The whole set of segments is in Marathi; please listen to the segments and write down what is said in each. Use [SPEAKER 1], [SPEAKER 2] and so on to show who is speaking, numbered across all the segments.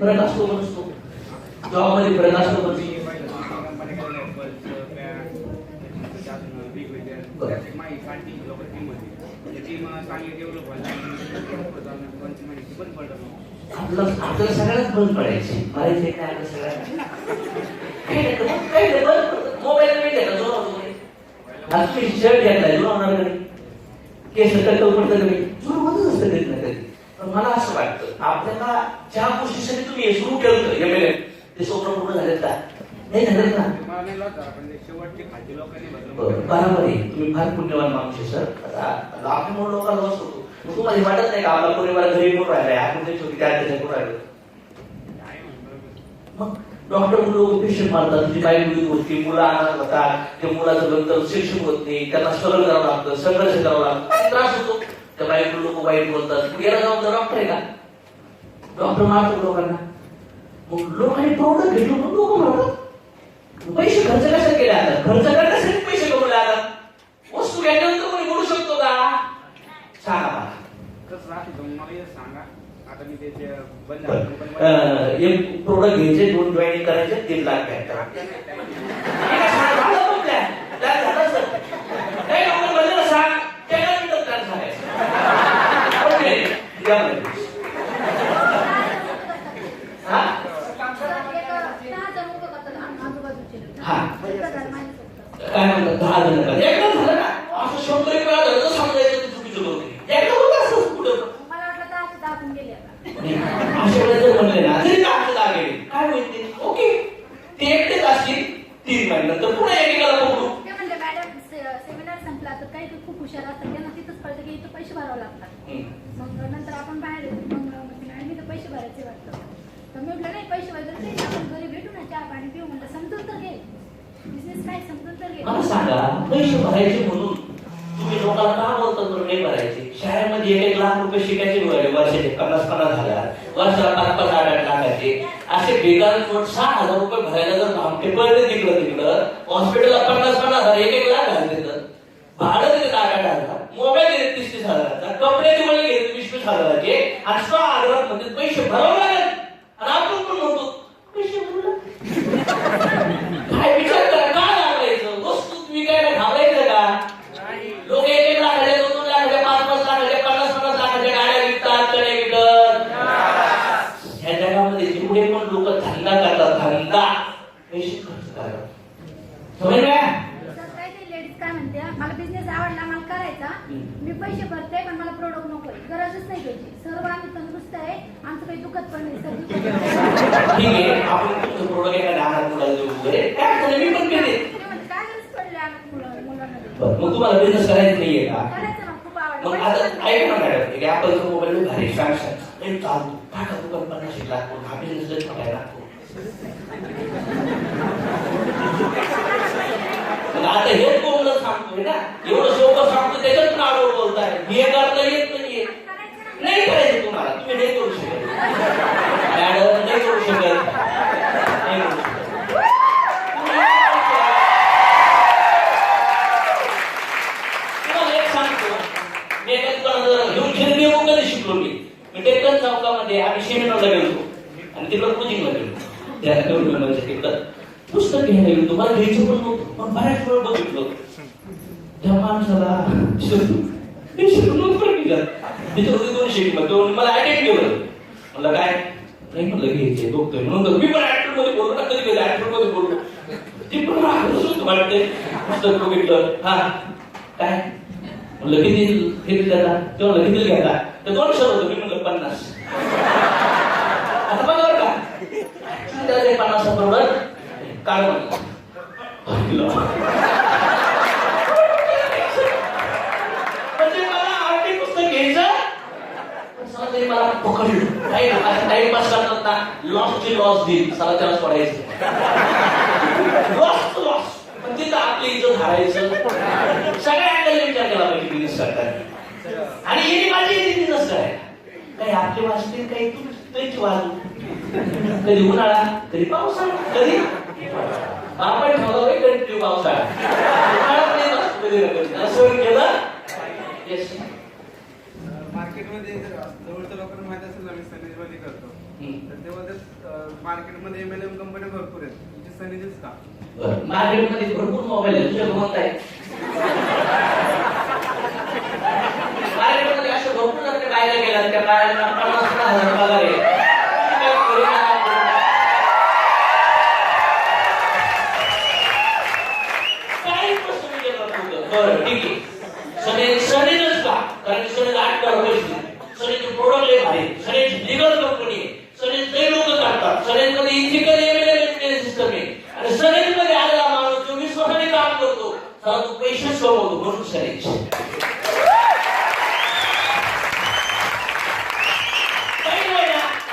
[SPEAKER 1] फरक असतो का नसतो? जॉब मध्ये फरक असतो का? आपल्याला सगळ्यात बंद पडायची मारायचे काय आपल्या सगळ्यांना मोबाईल मिळते का जो आपली शर्ट घ्यायला जो होणार केस टक्कल पडतं कधी सुरू होतच असतं कधी ना कधी. पण मला असं वाटतं आपल्याला ज्या गोष्टीसाठी तुम्ही हे सुरू केलं एमएलए ते स्वप्न पूर्ण झालेत का? नाही झालेत ना. बरोबर आहे, तुम्ही फार पुण्यवान माणूस आहे सर. आपण लोकांना लॉस होतो. मग तुम्हाला वाटत नाही का आपला परिवार घरी म्हणून राहिलाय आपण ते छोटी त्याच्याकडून राहिलो. मग डॉक्टर लोक पेशंट मारतात, तुझी काही मुली होती, मुलं आनंद होतात, त्या मुलाचं नंतर शिक्षण होत नाही, त्यांना स्ट्रगल करावं लागतं, संघर्ष करावं लागतं, त्रास होतो. त्या बायको लोक वाईट बोलतात, याला जबाबदार डॉक्टर आहे का? डॉक्टर मारतो लोकांना. मग लोकांनी प्रोडक्ट घेतलं म्हणून लोक मारतात. पैसे खर्च कशा केले आता? खर्च करण्यासाठी पैसे कमवले आता. वस्तू घेतल्यानंतर कोणी बोलू शकतो का? सांगा मला. एक प्रोडक्ट घ्यायचे, 2 जॉईनिंग करायचे, 3 लाख घ्यायचे. सांग त्याला मिळत काय सांगायचं. काय म्हणतात 10 जण का एकदा झालं ना असं शब्द एक वेळा झालं तर समजायचं चुकीचं होतं. एकदा होतं असं पुढं अशा वेळेस जर म्हणले ना तरी काय होईल ते ओके ते एकटेच असतील 3 महिन्यानंतर पुन्हा एकेकाला पकडू.
[SPEAKER 2] ते म्हणले मॅडम सेमिनार संपला तर काही खूप हुशार असतात त्यांना तिथंच कळतं की इथं पैसे भरावे लागतात. मग नंतर आपण बाहेर येतो मग मी तर पैसे भरायचे वाटतं. तर मी म्हटलं नाही पैसे भरायचे आपण घरी भेटू ना चहा पाणी पिऊ. म्हणलं समजून तर घे बिझनेस काय समजून तर घे.
[SPEAKER 1] मला सांगा पैसे भरायचे म्हणून तुम्ही लोकांना का बोलतात बरं नाही भरायचे? शाळेमध्ये 1 लाख रुपये शिकायचे वर्षाचे 50,000 वर्षाला 5-8 लाखाचे असे बेकार 60,000 रुपये भरायला जर भामटे पडले तिकडं हॉस्पिटलला 50,000 1 लाख घालते तर भाडं देते 8,000 मोबाईल देते 30,000 कपडे तुम्हाला घेते 20,000 आणि 6,000 मध्ये पैसे भरावं लागेल. आणि आपण पण म्हणतो पैसे भरलं काय विचार करा काय लागायचं वस्तू तुम्ही काय घालायचं का? लोक 1 लाखाच्या 2 लाखाच्या 5-5 लाखाच्या 50-50 लाखाच्या गाड्या विकतात कडे विकत. ह्या जगामध्ये जेवढे पण लोक धंदा करतात धंदा पैसे खर्च करतात. समजलं
[SPEAKER 2] काय ते लेडीज काय म्हणते मला बिझनेस आवडला मला करायचा मी पैसे भरते पण मला प्रोडक्ट नकोय गरजच नाही त्याची. सर्व आम्ही तंदुरुस्त आहे आमचं काही दुखत पण नाही सर.
[SPEAKER 1] ठीक आहे आपण तुमचं प्रोडक्ट एखाद्या लहान मुलाला देऊ वगैरे काय मी पण केले.
[SPEAKER 2] काय गरज पडली मुलांना.
[SPEAKER 1] मग तुम्हाला बिझनेस करायचं नाहीये का?
[SPEAKER 2] करायचं ना खूप आवडलं.
[SPEAKER 1] मग आता ऐका ना मॅडम एक ऍपलचा मोबाईल भारी सॅमसंग एक चालतो टाका दुकान 50 लाख करून हा बिझनेस ठेवायला लागतो. आता हेच बोलणं सांगतोय ना एवढं सोपं सांगतो त्याच्यात पण आवड बोलताय हे करता येत नाहीये. नाही करायचं तुम्हाला तुम्ही नाही करू शकत मॅडम नाही करू शकत नाही करू शकत. तुम्हाला एक सांगतो मी एका दुकानात घेऊन शिरली कधी शिकलो मी टेक्कन चौकामध्ये आम्ही सेमिनारला गेलो आणि तिकडं कोचिंगला गेलो त्या तिकडं पुस्तक घ्यायला गेलो. तुम्हाला घ्यायचं पण नव्हतं पण बऱ्याच वेळ बघितलं त्या माणसाला तिथं 200 किंमत मला ऍटेंड केलं. म्हणलं काय नाही म्हणलं घ्यायचे बघतोय म्हणून मी पण ऍक्टर मध्ये बोललो ना कधी ऍक्टर मध्ये बोललो ती पण वाटते पुस्तक बघितलं हा काय म्हणलं किती त्याला ते म्हणलं किती घ्यायला तर 200 होतं मी म्हणलं 50. आता बघा बरं का 50 बरोबर काय म्हणलं म्हणजे मला आर्थिक पुस्तक घ्यायचं मला पकडलं टाइमपास करतात ना लॉसची लॉस देईल सला त्याला सोडायचं लॉस पण तिथं आपली इज्जत हारायचं सगळ्या अँगलने विचार केला पाहिजे बिझनेस करताना. आणि ही माझी बिझनेस करायला काही आपली वाजतील काही तुमची वाजू कधी उन्हाळा कधी पावसाळा कधी आपण ठरवलं कधी पावसाळा असं केलं.
[SPEAKER 3] मार्केटमध्ये जवळच्या लोकांना माहित असेल आम्ही सर्व्हिस मध्ये करतो तर तेव्हा मार्केटमध्ये MLM कंपन्या भरपूर आहेत, तुमची सनीचीच का?
[SPEAKER 1] मार्केटमध्ये भरपूर मोबाईल आहे, तुझ्या म्हणताय मार्केटमध्ये अशा भरपूर जर बायला गेला त्या बायला 50,000 पगार आहे. काही प्रश्न विचारला बरं ठीक आहे. सनेजच का? कारण सनेज 8 रुपये सनेज प्रोडक्ट लय भारी, सनेज लिगल कंपनी आहे, सनेज लय लोक काढतात, सनेज मध्ये इथिकल एव्हिडेन्स सिस्टम आहे आणि सनेज मध्ये आलेला माणूस जो विश्वासाने काम करतो त्याला तो पैसे सोडवतो म्हणून सनेज.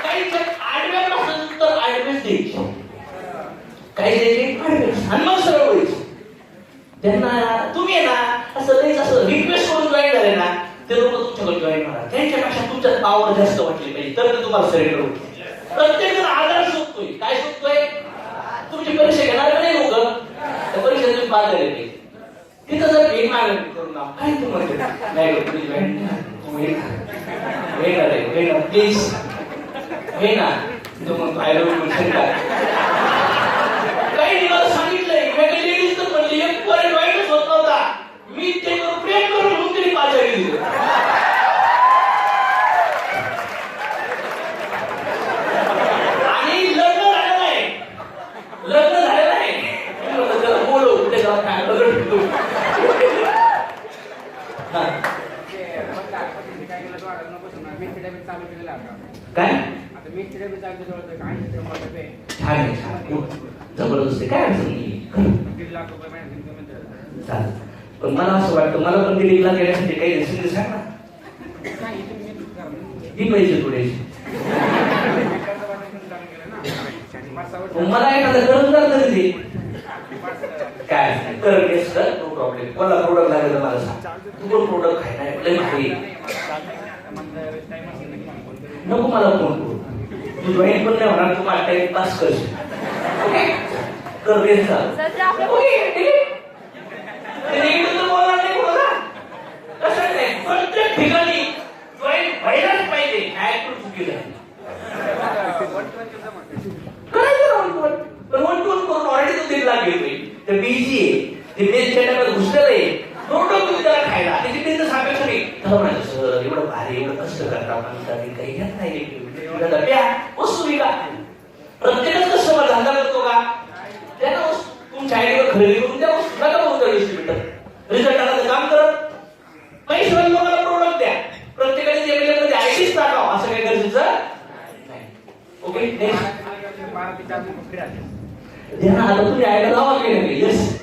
[SPEAKER 1] काही आडव्या प्रश्नाचं तर आडवेच द्यायचे, काही द्यायचे आडवेच आणि मग सरळ व्हायचं. त्यांना तुम्ही आहे ना असं लईच असं रिक्वेस्ट करून जॉईन झाले ना ते लोक तुमच्याकडे जॉईन होणार, त्यांच्यापेक्षा तुमच्यात पावर जास्त वाटली पाहिजे तर ते तुम्हाला सरेंडर होईल. प्रत्येक जण आधार शोधतोय, काय शोधतोय? तुमची परीक्षा घेणार का नाही लोक, त्या परीक्षेत तुम्ही पास झाले पाहिजे. तिथं जर भेट मागणी करून ना काय तू म्हणते नाही तुम्ही जॉईन प्लीज हे ना तो म्हणतो आय डोंट म्हणतो का काही मला सांगितलंय वेगळी लेडीज तर म्हणली एक पॉइंट वाईटच होत नव्हता, मी त्याच्यावर प्रेम करून म्हणून तरी पास झाली. आणि लग्न झालेलं आहे, लग्न झालेलं आहे त्याला बोलू त्याच्यावर काय लग्न काय जबरदस्त काय अडचण नाही.
[SPEAKER 3] 1.5 लाख रुपये महिन्यात
[SPEAKER 1] चालेल, पण मला असं वाटतं मला पण 1.5 लाख येण्यासाठी काही रेसिपी सांग ना. ही पैसे थोडेसे मला एखादा कर्जदार तरी दे. काय कर घेस कर, नो प्रॉब्लेम. कोणाला प्रोडक्ट लागेल तर मला सांग, तू पण प्रोडक्ट खायला लय भारी नको मला फोन करू, तू जॉईन पण नाही होणार, तू माझा टाइम पास करशील. ओके कर घेस का ओके ठीक आहे. बोलणार नाही कोणाला कसं नाही, प्रत्येक ठिकाणी जॉईन व्हायलाच पाहिजे. काय पण चुकीचं आहे पण 1 करून ऑलरेडी तो 1.5 लाख घेतोय, तर बिझी आहे ते मेल चॅटमध्ये घुसलेलं आहे, प्रोडक्ट तुम्ही त्याला खायला त्याची बिझनेस अपेक्षा नाही. तर म्हणायचं सर एवढं भारी एवढं कष्ट करता माणसाने काही घेत नाही डब्या वस्तू विका. प्रत्येकच कस्टमर धंदा करतो का त्याला तुमच्या आयडीवर खरेदी करून त्या वस्तू नका बघू डिस्ट्रीब्युटर रिझल्ट आणायचं काम करत पैसे लोकांना प्रोडक्ट द्या. प्रत्येकाने मध्ये आयडीच टाकावं असं काही गरजेचं नाही. ओके आता तुम्ही आयडिया लावा की नाही. येस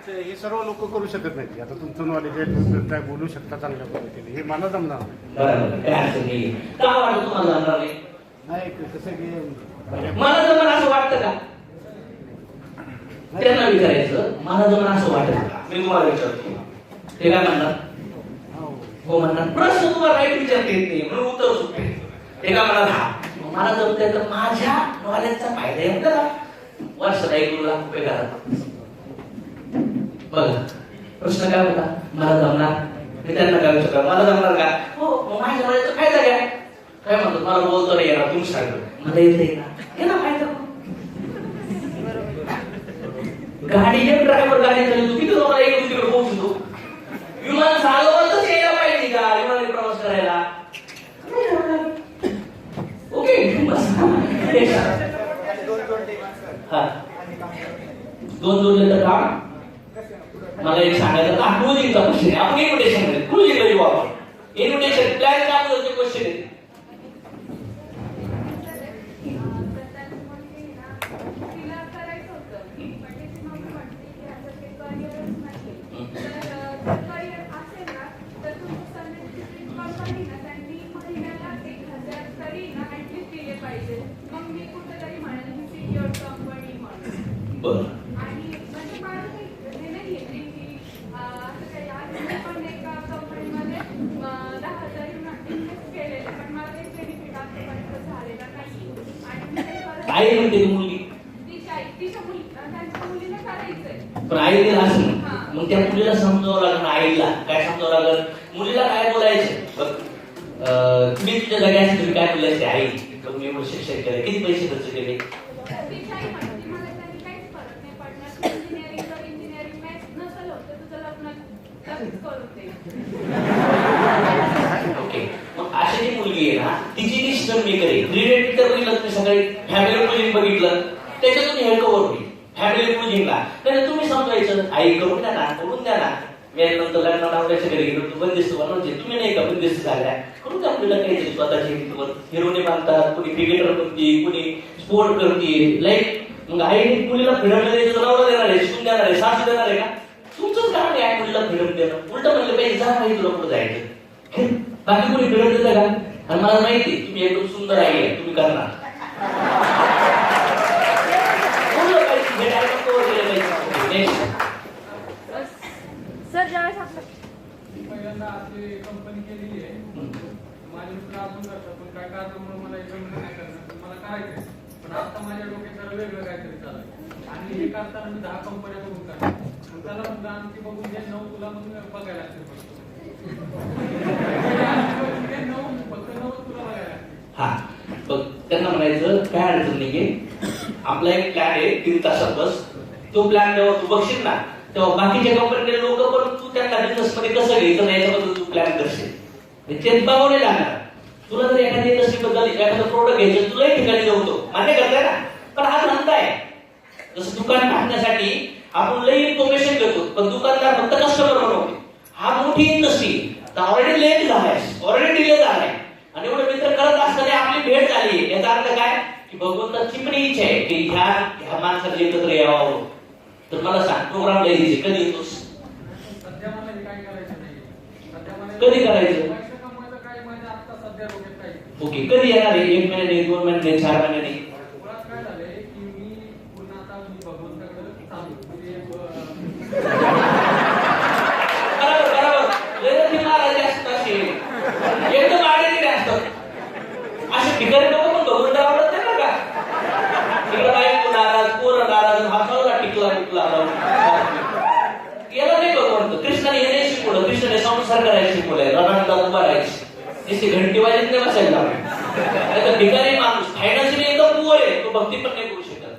[SPEAKER 4] हे सर्व लोक करू शकत नाही. आता तुमचं नॉलेज आहे, काय बोलू शकता चांगल्या पद्धतीने, हे मला जमणार
[SPEAKER 1] नाही. का वाटतं तुम्हाला जमणार
[SPEAKER 4] नाही. कसं की
[SPEAKER 1] मला जमणार असं वाटतं का त्यांना विचारायचं, मला जमणार असं वाटतं का. मी तुम्हाला विचारतो ते काय म्हणणार, हो म्हणणार. प्रश्न तुम्हाला राईट विचारता येत नाही म्हणून उत्तर सुटते. ते काय म्हणणार हा मला जमतंय तर माझ्या नॉलेजचा फायदा आहे का वर्षाला 1-2 लाख रुपये घरात. बघा प्रश्न काय होता, मला जमणार. मी त्यांना काय विचारलं मला जमणार का, हो माझ्या नॉलेजचा फायदा काय. काय म्हणतो मला बोलतो नाही येणार, तुम्ही सांगतो मला येते ना ना फायदा. गाडी एक ड्रायव्हर गाडी चालवतो किती लोकांना एक तिकडे पोहोचतो. विमान चालवतच यायला पाहिजे का विमानाने प्रवास करायला. ओके हा 2 लिटर काम मला एक सांगायचं हा क्रुझिंगचा क्वेश्चन आहे. आपण इन्व्हिटेशन मध्ये क्रुझिंगला येऊ आपण. इन्व्हिटेशन प्लॅन काय होतं क्वेश्चन आहे. बरं आई म्हणते मुलगी पण आई दिला असं मग त्या मुलीला समजावं लागलं. आईला काय समजावं लागलं, मुलीला काय बोलायचं. बघ तुम्ही तुझ्या जागी असेल तुम्ही काय बोलायचे आई तर तुम्ही केले, किती पैसे खर्च केले?
[SPEAKER 2] मी काही म्हणते, मला त्यांनी काहीच फरक नाही पडणार. इंजिनिअरिंग जर इंजिनिअरिंग मॅथ्स नसेल होत तर तुझं लग्न लगेच करून दे.
[SPEAKER 1] ओके, मग अशी जी मुलगी आहे ना, तिची डिसिजन मी करेन. रिलेटेड तर बघितलं तुम्ही सगळे फॅमिली प्रोजेक्ट बघितलं, त्याच्यातून हे कव्हर होईल. फॅमिली प्रोजेक्टला तर तुम्ही समजायचं, आई करून द्या ना, करून द्या ना. मी नंतर लग्नाला आवडायच्या घरी गेलो, तू बंदिस्त बनवते, तुम्ही नाही का बंदिस्त झाल्या, करून द्या मुलीला काहीतरी स्वतःच्या हिरोने बांधतात, कुणी क्रिकेटर बनते, कुणी स्पोर्ट करते, लाईक मग आई मुलीला फ्रीडम द्यायचं, नवरा देणार आहे, शिकून देणार आहे, सासू देणार आहे का? तुमचंच काम आहे मुलीला फ्रीडम देणं. उलट म्हणलं पाहिजे, जा पाहिजे तुला पुढे जायचं. बाकी कोणी फ्रीडम देतं का? आणि मला माहिती तुम्ही एकदम सुंदर आहे, तुम्ही करणार.
[SPEAKER 2] सर ज्यावेळेस आपलं
[SPEAKER 3] पहिल्यांदा आपली कंपनी केलेली आहे, माझे मित्र अजून करतात, पण काय कारणामुळे मला जमलं नाही करणं, मला करायचंय. पण आता माझ्या डोक्यात जरा वेगळं काहीतरी चालू आहे आणि हे करताना मी 10 कंपन्या बघून करतो. मग त्याला म्हणलं आमची बघून घे 9 तुला मग बघायला लागते. फक्त 9 तुला बघायला लागते.
[SPEAKER 1] हा बघ, त्यांना म्हणायचं काय अडचण नाहीये, आपला एक प्लॅन आहे 3 तासात बस. तो प्लॅन जेव्हा तू बघशील ना, तेव्हा बाकीच्या कंपनीचे लोक पण तू त्यांना बिझनेस मध्ये कसं घ्यायचं नाही याच्याबद्दल तू प्लॅन करशील. ते बघवले जाणार. तुला जर एखादी इंडस्ट्री बद्दल एखादं प्रोडक्ट घ्यायचं, तुलाही ठिकाणी जाऊतो, मान्य करताय ना. पण हा धंदा आहे. जसं दुकान टाकण्यासाठी आपण लई इन्फॉर्मेशन घेतो, पण दुकानदार फक्त कस्टमर बनवतो. हा मोठी इंडस्ट्री, ऑलरेडी लेट झालाय, ऑलरेडी डिले झालाय, आणि एवढे मित्र करत असताना आपली भेट झाली. याचा अर्थ काय की भगवंताची पण इच्छा आहे की ह्या माणसाला एकत्र यावं. तर मला सांग, प्रोग्राम कधी येतोस?
[SPEAKER 3] सध्या मला हे काय करायचं नाही. सध्या मला
[SPEAKER 1] कधी करायचं?
[SPEAKER 3] पैसे कमवायचं काय माझ्या आता सध्या डोक्यात काही.
[SPEAKER 1] ओके, कधी येणार आहे? 1 महिन्याने, 2 महिन्याने, 4 महिन्याने?
[SPEAKER 3] मुळात काय झालंय की मी पुन्हा आता भगवंताकडे चालू म्हणजे
[SPEAKER 1] बरोबर लय महाराज असतात असे एकदम आडेगिरे असतात. असे भिकारी लोक पण भगवंत आवडत नाही का? तिकडे बायको नाराज, पोरं नाराज, हाताला टिकला याला नाही भगवंत. कृष्णाने हे नाही शिकवलं. कृष्णाने संसार करायला शिकवलंय, रणांना उभा राहायची, नुसती घंटी वाजत नाही बसायला. नाही तर भिकारी माणूस फायनान्शियली एकदम पुअर आहे, तो भक्ती पण नाही करू शकत,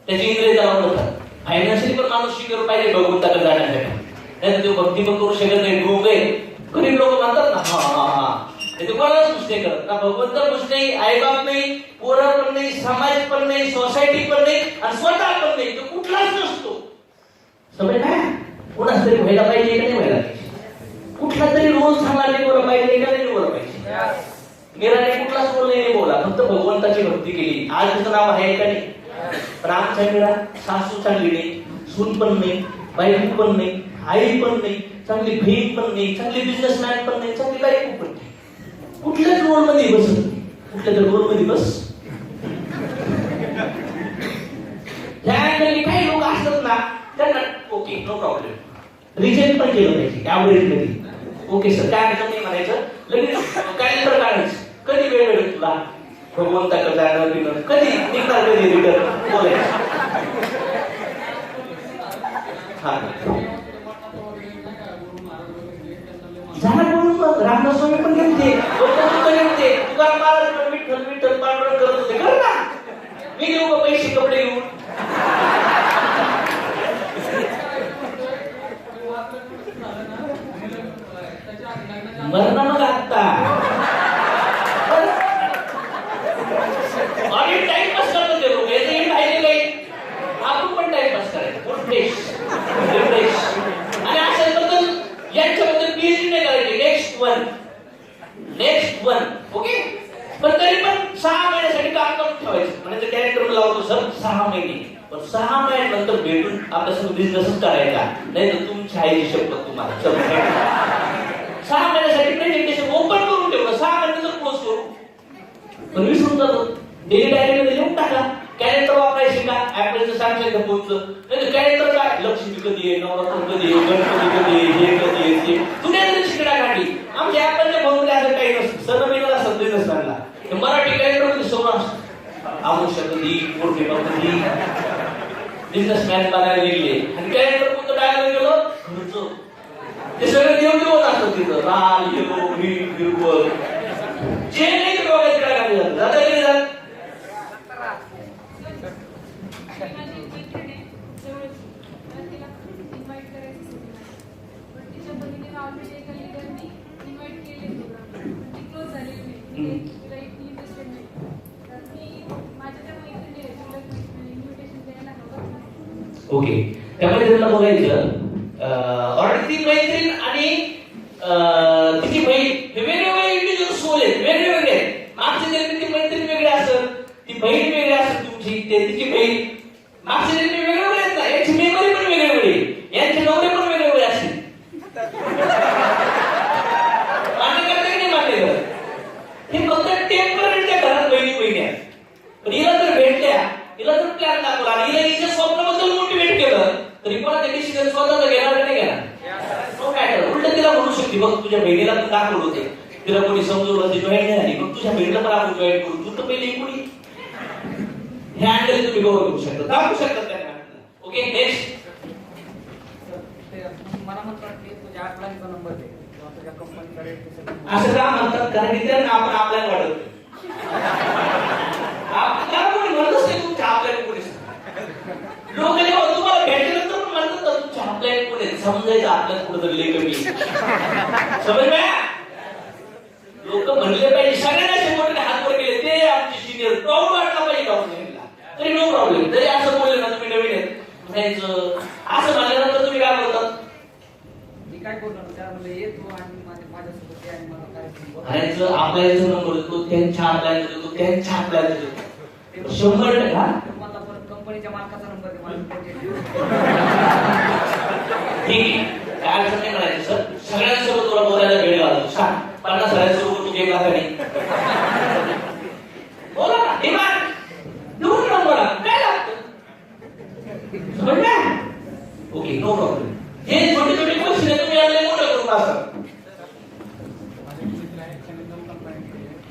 [SPEAKER 1] त्याची इंद्रिय चालवतात. फायनान्शियली पण माणूस शिकवलं पाहिजे भगवंताकडे जाण्यासाठी, नाही तर तो भक्ती पण करू शकत नाही. डोंग आहे. गरीब लोक म्हणतात ना, हा ते कोणालाच खुश नाही करत ना. भगवंत खुश नाही, आईबाप नाही, पोरं पण नाही, समाज पण नाही, सोसायटी पण नाही, आणि स्वतः पण नाही. तो कुठलाच नसतो. समज काय कोणाच तरी व्हायला पाहिजे का नाही व्हायला पाहिजे? कुठला तरी रोल चांगला निवडला पाहिजे का नाही निवडला पाहिजे? मीराने कुठलाच रोल नाही बोला, फक्त भगवंताची भक्ती केली. आज त्याचं नाव आहे का नाही? पण आमच्या मीरा सासू चांगली नाही, सून पण नाही, बायको पण नाही, आई पण नाही, चांगली बहीण पण नाही, चांगली बिझनेसमॅन पण नाही, चांगली बायको पण नाही. कुठल्याच रोल मध्ये बसत नाही. कुठल्या तरी रोल मध्ये बस. काही लोक असतात ना, त्यांना ओके नो प्रॉब्लेम, रिजेक्ट पण केलं पाहिजे ऍव्हरेज मध्ये. ओके सर, काय अडचण नाही म्हणायचं, लगेच काय तर काढायचं. कधी वेळ मिळेल तुला भगवंताकडे जाणं बिणं, कधी निघणार, कधी रिटर्न बोलायचं. हा झाला बोलून मग रामदास स्वामी पण घेते, घेते, तुकाराम महाराज पण विठ्ठल विठ्ठल पांडुरंग करत होते. कर ना, मी घेऊ का पैसे कपडे घेऊन? मरणा मग आता आणि टाइमपास करतो ते लोक. याचे राहिले काही आपण पण टाइमपास करायचं, रिफ्रेश. आणि अशाबद्दल यांच्याबद्दल पीएचडी नाही करायची. Next one okay. पण तरी पण 6 महिन्यासाठी काम करून ठेवायचं. म्हणजे कॅरेक्टर लावतो सर 6 महिने, पण 6 महिन्यानंतर भेटून आपल्यासोबत बिझनेसच करायचा, नाही तर तुमच्या आईची शपथ तुम्हाला. 6 महिन्यासाठी प्रेझेंटेशन ओपन करून ठेवलं, 6 महिन्यानंतर क्लोज करू. पण विसरून जातो. डेली डायरीमध्ये लिहून टाका. कॅलेंडर वापरायचे का? ऍपलचं सांगायचं फोनचं. नाही तर कॅलेंडर काय, लक्ष्मी कधी आहे, नवरात्र कधी आहे, गणपती कधी आहे, हे कधी आहे, ते तुझ्या तरी शिकण्या काढली. आमच्या ऍपलच्या फोनमध्ये असं काही नसतं. सर्व महिन्याला असतं बिझनेसमॅनला. मराठी कॅलेंडर मध्ये सगळं असतं. आमुष्य कधी, पौर्णिमा कधी, बिझनेसमॅन बनायला गेले. आणि कॅलेंडर कोणतं टाकायला गेलो, खर्च. ते सगळे देव असतात तिथं, लाल, हिरो, हिरवं, जे नाही ते बघायचं काय झालं. दादा गेले जात ओके, त्यामध्ये त्यांना बघायचं ऑलरेडी ती मैत्रीण आणि तिची बहीण हे वेगवेगळे इंडिव्हिज्युअल सोल आहेत, वेगवेगळे आहेत. मागच्या जन्मी ती मैत्रीण वेगळी असेल, ती बहीण वेगळी असेल तुमची, तिची बहीण मागच्या जन्मी वेगवेगळे आहेत ना, याची मेमरी पण वेगवेगळी, यांचे नवरे पण वेगवेगळे असतील. मान्य करते की नाही मान्य करत? हे फक्त टेम्पररी त्या घरात बहिणी आहेत. पण हिला जर भेटल्या, हिला जर प्लॅन दाखवला आणि हिला हिच्या स्वप्नाबद्दल मोटिवेट केलं, तरी पण त्या डिसिजन स्वतःच घेणार नाही घेणार. नो मॅटर, उलट तिला म्हणू शकते, बघ तुझ्या बहिणीला तू दाखवलं होते, तिला कोणी समजवलं, ती जॉईन नाही झाली, मग तुझ्या बहिणीला पण आपण जॉईन करू, तू तर पहिली कोणी हे अँगल तुम्ही कव्हर करू शकता, दाखवू शकता त्या मॅटरला. Okay, next.
[SPEAKER 3] मला म्हणतात की तुझ्या अपलाईनचा नंबर दे किंवा तुझ्या कंपनीकडे
[SPEAKER 1] असं का म्हणतात? कारण की त्यांना आपण आपल्याला वाटत आपल्याला कोणी म्हणतच नाही तुमच्या आपल्याला कोणी. लोक जेव्हा तुम्हाला भेटल्यानंतर पण म्हणतात ना तुमच्या आपल्याला कोणी, समजायचं आपल्याला कुठं लय कमी. समजलं? लोक म्हणले पाहिजे, सगळ्यांना मोठे हात वर केले, ते आमचे सिनियर प्राऊड वाटला पाहिजे गव्हर्नमेंटला, तरी नो प्रॉब्लेम. जरी असं बोलले ना तुम्ही नवीन आहेत म्हणायचं, असं म्हणल्यानंतर तुम्ही काय बोलतात?
[SPEAKER 3] मी काय बोलणार त्यामध्ये येतो आणि माझ्यासोबत आणि मला काय
[SPEAKER 1] म्हणायचं आपल्याला नंबर देतो, त्यांच्या आपल्याला देतो, त्यांच्या आपल्याला देतो, 100%.
[SPEAKER 3] मला परत कंपनीच्या मालकाचा नंबर दे, मला
[SPEAKER 1] ठीक आहे, काय अडचण नाही म्हणायचं. सर सगळ्यांसोबत तुला बोलायला वेळ घालतो, सांग 50 सगळ्यांसोबत तू गेम लागली बोला ना, डिमांड देऊन नंबर काय लागतं, समजलं? Okay, no problem. हे छोटे छोटे क्वेश्चन आहे, तुम्ही आपले मोठं करून टाका.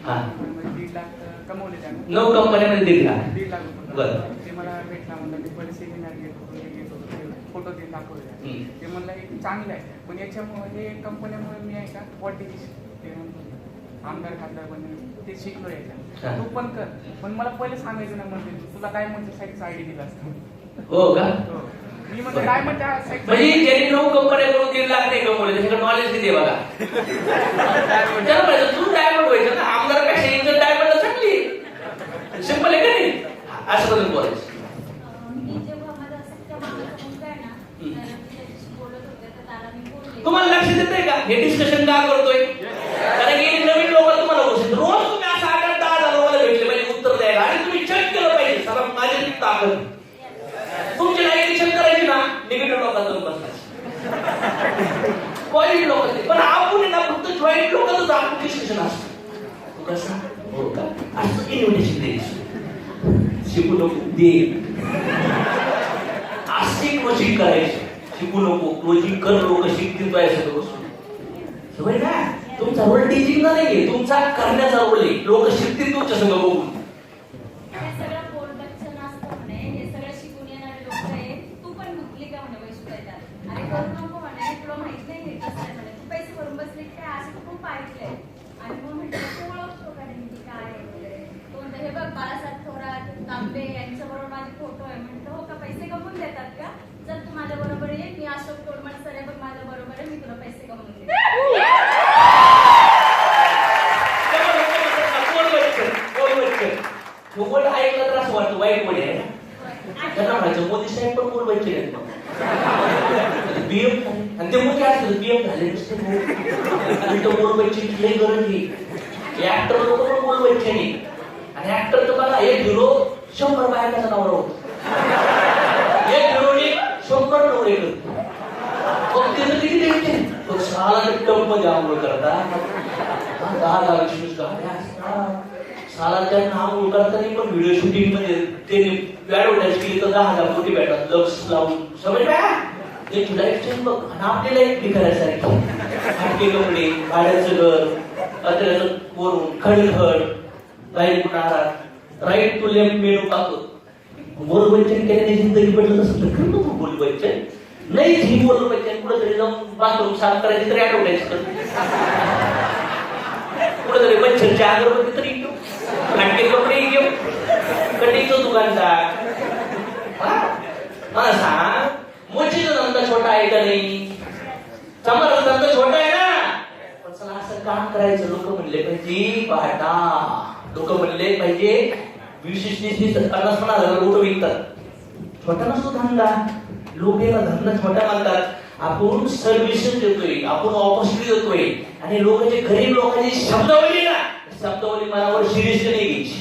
[SPEAKER 1] हा,
[SPEAKER 3] 1.5 लाख कमवले त्याने.
[SPEAKER 1] 9 कंपन्यामध्ये 1.5 लाख.
[SPEAKER 3] 1.5 लाख रुपये.
[SPEAKER 1] बरं.
[SPEAKER 3] ते मला भेटला म्हणलं मी पहिले सेमिनार घेत होतो, हे घेत होतो, ते फोटो ते दाखवले. ते म्हणलं एक चांगलं आहे, पण याच्यामुळे हे कंपन्यामुळे मी आहे का पॉलिटिक्स ते आमदार खासदार बनले ते शिकलो
[SPEAKER 1] हा.
[SPEAKER 3] याच्या. तू पण कर, पण मला पहिले सांगायचं नाही म्हणते तुला काय म्हणते साईडचा आयडी दिला असतो.
[SPEAKER 1] हो का?
[SPEAKER 3] मी म्हणतो काय म्हणते
[SPEAKER 1] म्हणजे ज्यांनी 9 कंपन्याकडून 3 लाख नाही कमवले त्याच्याकडे नॉलेज किती आहे बघा. त्याला पाहिजे तू डायमंड व्हायचं ना, आमदारापेक्षा इंजन डायमंड चांगली. सिंपल आहे का नाही? असं बदल बोलायचं.
[SPEAKER 2] मी जेव्हा माझा सख्या भावाचा मुलगा आहे ना, त्याच्याशी बोलत होते, तर त्याला मी बोलले.
[SPEAKER 1] तुम्हाला लक्ष देत आहे का हे डिस्कशन का करतोय? कारण की नवीन लोक तुम्हाला गोष्ट रोज तुम्ही असं 8-10 लोकांना भेटले पाहिजे उत्तर द्यायला, आणि तुम्ही चेक केलं पाहिजे सर माझी ताकद. तुमची लाईट चेक करायची ना, निगेटिव्ह लोकांचं बसणार, पॉझिटिव्ह लोकांचे. पण आपण ना फक्त जॉईंट लोकांचं आपण डिस्कशन असतं. कसं हो का असं इन्व्हिटेशन द्यायचं, शिकू नको दे, असे क्लोजिंग करायचे. शिकू नको क्लोजिंग कर, लोक शिकतील पाहिजे सगळं समज ना. तुमचा रोल टीचिंगचा नाहीये, तुमचा करण्याचा रोल आहे. लोक शिकतील तुमच्या संग बघून.
[SPEAKER 2] हे सगळं प्रोडक्शन असतं म्हणे, हे सगळं शिकून येणारे लोक आहे. तू पण गुंतली का म्हणे वैष्णवीला? अरे करू नको म्हणे, तुला माहित नाही हे कसं आहे म्हणे, तू पैसे भरून बसले काय, असं तू खूप ऐकलंय. आणि मग म्हटलं तू ओळखतो का नेमकी काय आहे वगैरे. तो म्हणतो हे बघ बाळासाहेब थोरात, तांबे यांच्याबरोबर माझे फोटो आहे. म्हटलं हो का, पैसे कमवून देतात का? जर तू माझ्या बरोबर ये, मी अशोक तोडमल सर आहे बघ माझ्या बरोबर आहे, मी तुला पैसे कमवून देते.
[SPEAKER 1] मोबाईल ऐकलं तर असं वाटतं वाईट मध्ये आहे ना. त्यांना म्हणायचं मोदी साहेब पण मोबाईल केले बीएम, आणि ते मोठे असतात बीएम झाले नसते मोबाईलची लई गरज नाही. ऍक्टर लोक पण मोबाईलचे नाही, आणि ऍक्टर तर बघा एक हिरो 100 बायकाचा नवरा होतो, एक हिरोने 100 नवरे करतो. मग त्याचं किती टेन्शन, मग 6 लाख मध्ये आंघोळ करतात, 10 लाख गाड्या असतात. साला त्यांना आंघोळ करताना पण व्हिडिओ शूटिंग मध्ये त्यांनी ऍडव्हर्टाईज केली तर 10,000 कोटी भेटतात लक्स लावून. समजलं? त्याची लाईफ बघ, आणि आपली लाईफ बी करायसारखी. फाटके कपडे, भाड्याचं घर, अत्याचं वरून खडखड, लाईफ नाराज, राईट टू लेफ्ट मेनू पाहतो. बोल बच्चन त्याने जिंदगी पडलं तसं तर खरं नको बोल बच्चन. नाही ही बोल बच्चन कुठं तरी जाऊन बाथरूम साफ करायची तरी ऍडव्हर्टाईज करतो. कुठेतरी बच्चनच्या अगरबत्ती तरी घेऊ, फाटके कपडे घेऊ, कटिंगचं दुकानदार. मला सांग मोचीचा धंदा छोटा आहे का नाही? समाजाचा धंदा छोटा आहे ना. पण चला असं काम करायचं. लोक म्हणले पाहिजे पाहता, लोक म्हणले पाहिजे 20-30-50-50 हजार लोक विकतात. छोटा नसतो धंदा. लोक याला धंदा छोटा मानतात. आपण सर्व्हिसेस देतोय, आपण ऑपॉर्च्युनिटी देतोय, आणि लोक जे गरीब लोकांची शब्दावली ना, शब्दावली मनावर सिरियसली नाही घ्यायची.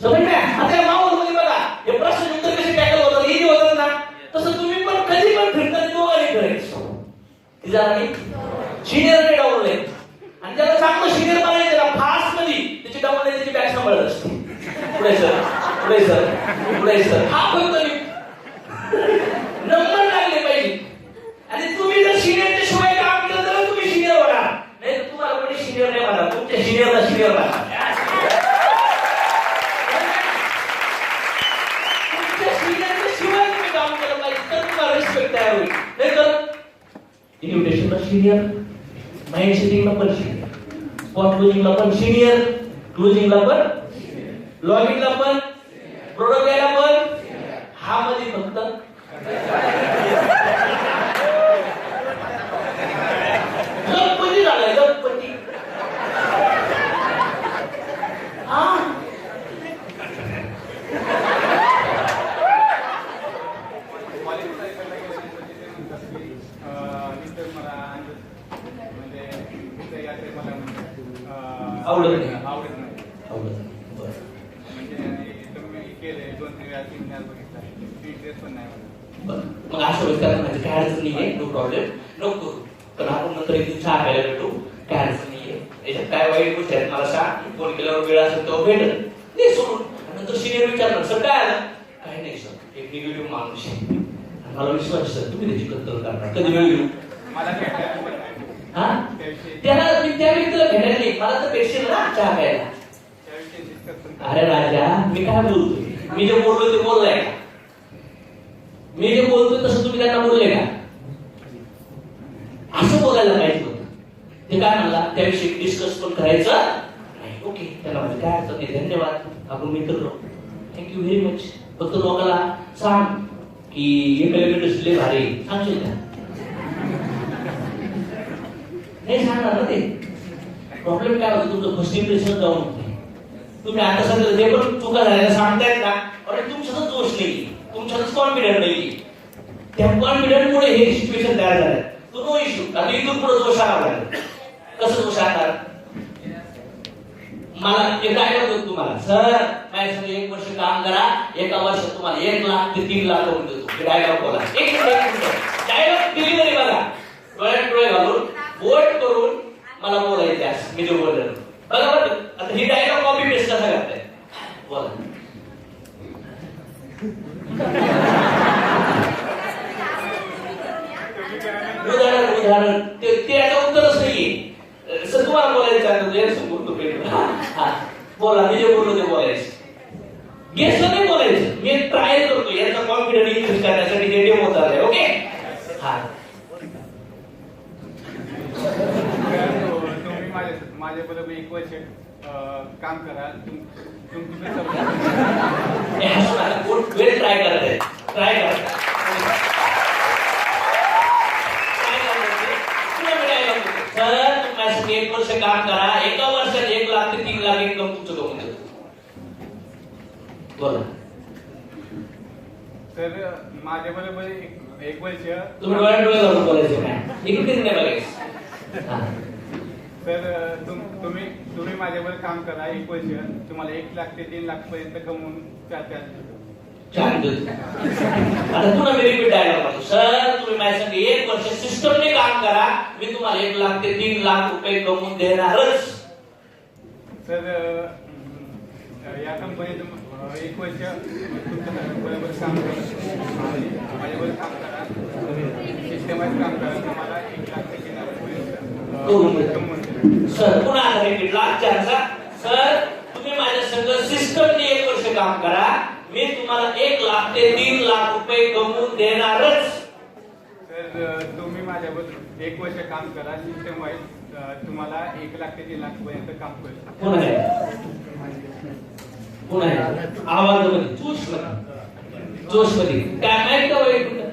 [SPEAKER 1] समजलं? आता मावळमध्ये बघा हे प्रश्न उत्तर कसे टॅकल होतात, इजी होतात ना, तसं तुम्ही पण कधी पण फिरताना दोघांनी करायचं. सिनियर डाऊन आहे, आणि ज्याला चांगलं सिनियर बनायचं ना, फास्ट मध्ये त्याची डाऊन त्याची बॅग सांभाळत असते. पुढे सर, पुढे सर, पुढे सर, हा फक्त नंबर लागले पाहिजे. आणि तुम्ही जर सिनियरच्या शिवाय काम केलं तर तुम्ही सिनियर बना, नाही तर तुम्हाला कोणी सिनियर नाही म्हणा, तुमच्या सिनियरला सिनियर बना. तुमच्या सिनियरच्या शिवाय तुम्ही काम केलं पाहिजे तर तुम्हाला रिस्पेक्ट तयार होईल. नाही तर इन्व्हिटेशनला सिनियर, माइंड सेटिंगला पण सिनियर, स्पॉट क्लोजिंगला पण सिनियर, क्लोजिंगला पण, लॉगिंगला पण, प्रोडक्ट द्यायला पण, हा मध्ये फक्त लखपती झालाय, लखपती. हा आवडत नाही.
[SPEAKER 3] आवडत नाही.
[SPEAKER 1] आवडत नाही. बरं.
[SPEAKER 3] म्हणजे तुम्ही केले 2-3 वेळा 3 वेळा बघितला, इंटरेस्ट पण नाही मला.
[SPEAKER 1] बरं. मग अशा वेळेस काय म्हणायचं, काय अडचण नाहीये, नो प्रॉब्लेम, नको करू. पण आपण नंतर एक दिवस चहा प्यायला भेटू, काय अडचण नाहीये. याच्यात काय वाईट गोष्ट आहेत मला सांग, फोन केल्यावर वेळ असेल तेव्हा भेटेल, ते सोडून. नंतर सिनियर विचारणार, सर काय आलं, काही नाही सर, एक निगेटिव्ह माणूस आहे, आणि मला विश्वास सर तुम्ही त्याची कत्तल करणार, कधी वेळ घेऊ.
[SPEAKER 3] मला भेटायला पण नाही.
[SPEAKER 1] हा
[SPEAKER 3] त्याविषयी
[SPEAKER 1] त्याला मी त्या व्यक्तीला भेटायला नाही, मला तर भेटशील ना चहा प्यायला.
[SPEAKER 3] त्याविषयी डिस्कस पण
[SPEAKER 1] अरे राजा, मी काय बोलतोय, मी जे बोललो ते बोललाय का? मी जे बोलतोय तसं तुम्ही त्यांना बोलले का? असं बोलायला पाहिजे होतं. ते काय म्हणला, त्याविषयी डिस्कस पण करायचं नाही. ओके, त्याला म्हणजे काय अडचण नाही, धन्यवाद, आपण मित्र राहू, थँक्यू व्हेरी मच. फक्त लोकांना सांग की एका लय भारी, सांगशील का? नाही सांगणार ना ते. प्रॉब्लेम काय होतो, तुमचं फर्स्ट इम्प्रेशन जाऊन होते. तुम्ही आता सध्या जे पण चुका झाल्या सांगतायत ना, अरे तुमच्यातच दोष नाही, तुमच्यातच कॉन्फिडंट नाही. त्या कॉन्फिडंट मुळे हे सिच्युएशन तयार झालं. तो नो इश्यू. आता इथून पुढे दोष आला, कसं दोष आणणार? मला एक डायलॉग देतो तुम्हाला, सर माझ्यासंग 1 वर्ष काम करा, एका वर्षात तुम्हाला 1 लाख ते 3 लाख करून देतो. डायलॉग बोला, एक मिनिट, डायलॉग डिलिव्हरी बघा, डोळ्यात डोळे घालून बोट करून मला बोलायचे असं मी जे बोललो. बघा बरं, आता ही डायलॉग कॉपी पेस्ट कसा करताय बोला. उदाहरण ते आता उत्तरच नाहीये. सर तुम्हाला बोलायचं आहे, बोला, मी जे बोललो ते बोलायचं. गेस्टला नाही बोलायचं, मी ट्रायल करतो याचा कॉन्फिडन्स इन्क्रीज करण्यासाठी हे डेमो चाललंय. ओके, हा.
[SPEAKER 3] तुम्ही माझ्याबरोबर 1 वर्ष काम करा, तुमची
[SPEAKER 1] वेळ ट्राय करत ट्राय करा. सर तुम्ही 1 वर्ष काम करा, एका वर्षात 1 लाख ते 3 लाख इन्कम तुमचं करून देतो. बोला.
[SPEAKER 3] तर माझ्याबरोबर 1 वर्ष
[SPEAKER 1] तुम्ही डोळ्यात डोळे घालून बोलायचे काय, इकडे नाही बघायचं.
[SPEAKER 3] तर तुम्ही माझ्याबरोबर काम करा 1 वर्ष, तुम्हाला 1 लाख ते 3 लाख पर्यंत कमवून
[SPEAKER 1] छान देतो. आता पुन्हा मी रिपीट डायलॉग करतो, सर तुम्ही माझ्यासंग 1 वर्ष सिस्टमने काम करा, मी तुम्हाला 1 लाख ते 3 लाख रुपये कमवून देणारच.
[SPEAKER 3] सर या कंपनीत 1 वर्ष बरोबर काम करा, माझ्याबरोबर काम करा, सिस्टमाइज काम करा, तुम्हाला 1 लाख ते 3 लाख पर्यंत कमवून देणार.
[SPEAKER 1] सर पुन्हा आता रिपीट लास्ट चान्स. सर तुम्ही माझ्या संग सिस्टमने 1 वर्ष काम करा, मी तुम्हाला 1 लाख ते 3 लाख रुपये कमवून देणारच.
[SPEAKER 3] तर तुम्ही माझ्याबरोबर 1 वर्ष काम करा, सिस्टम वाईज तुम्हाला 1 लाख ते 3 लाख पर्यंत काम करू.
[SPEAKER 1] पुन्हा आवाजामध्ये जोश मध्ये काय माहित का वाईट कुठं?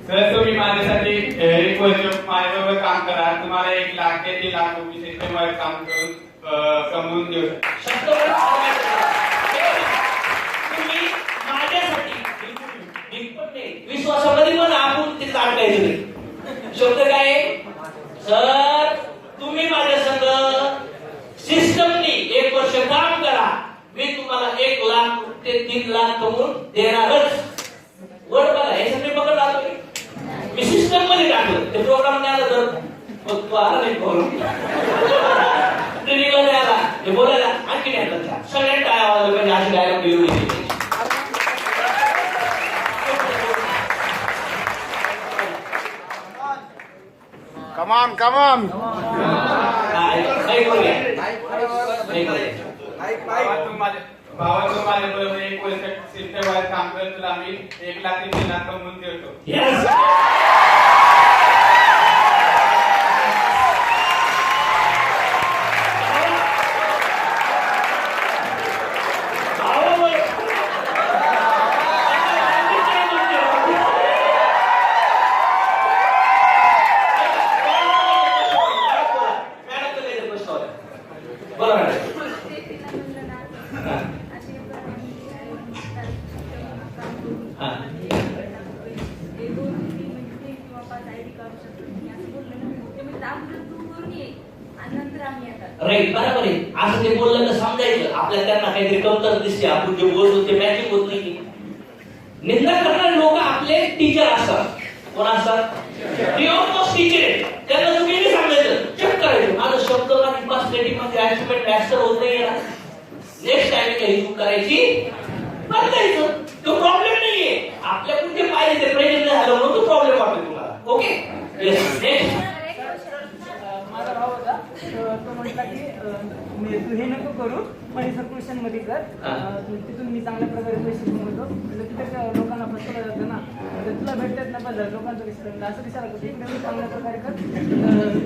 [SPEAKER 5] तर तुम्ही माझ्यासाठी 1 वर्ष माझ्याबरोबर काम करा, तुम्हाला 1 लाख ते 3 लाख रुपये सिस्टमवर काम करून कमवून देऊ शकतो.
[SPEAKER 1] तुम्ही माझ्यासाठी विश्वासामध्ये पण आपण ते काढायचं नाही. शब्द काय सर, तुम्ही माझ्या संग सिस्टमनी 1 वर्ष काम करा, मी तुम्हाला 1 लाख ते 3 लाख कमवून देणारच. वर बघा, हे सगळे पकड आलो मी सिस्टम मध्ये टाकलं. ते प्रोग्राम नाही आला तर मग तू आला नाही बोलून ट्रेनिंगला नाही आला हे बोलायला आणखी नाही आलं. सगळ्यांनी काय आवाज म्हणजे अशी डायलॉग डिलिव्हरी केली.
[SPEAKER 4] कमान कमान
[SPEAKER 1] नाही बोलूया नाही बोलूया.
[SPEAKER 5] भावा तू माझ्याबरोबर 1 वर्ष सिस्टमवर काम कर, तुला मी 1 लाख ते 3 लाख कमवून देतो.
[SPEAKER 1] Yes. बोला मॅडम.
[SPEAKER 2] ते तिला म्हणलं ना, अशी
[SPEAKER 1] हा.
[SPEAKER 2] ते 2-3 म्हणजे किंवा 5 ID काढू शकतो तुम्ही असं बोललं ना. ते म्हणजे अगोदर तू करून ये आणि नंतर आम्ही येतात.
[SPEAKER 1] राईट, बरोबर आहे. असं ते बोललं तर समजायचं. आपल्याला त्यांना काहीतरी कमतर दिसते, आपण जे बोलतो ते मॅचिंग होत नाही. निंदा करणारे लोक आपले टीचर असतात. कोण असतात? टीचर आहेत. त्यांना चुकीने सांगायचं, चेक करायचं. माझं शब्द आणि पर्सनॅलिटी मध्ये अचिव्हमेंट मॅस्टर होत नाही ना. नेक्स्ट टाइम काही चूक करायची बदलायचं. तो प्रॉब्लेम नाहीये. आपल्याकडून जे पाहिजे ते प्रेझेंट झालं म्हणून तो प्रॉब्लेम वाटतो तुम्हाला. Okay, yes. नेक्स्ट
[SPEAKER 6] माझा भाव होता, तो म्हटला की तू हे नको करू, पण सर्क्युलेशन मध्ये कर. तिथून मी चांगल्या प्रकारे पैसे कमवतो. म्हणजे तिथे लोकांना फसवलं जातं ना, म्हणजे तुला भेटतात ना बदल लोकांचं रिस्पेक्ट असं दिसायला लागतं. तिकडे मी चांगल्या प्रकारे कर,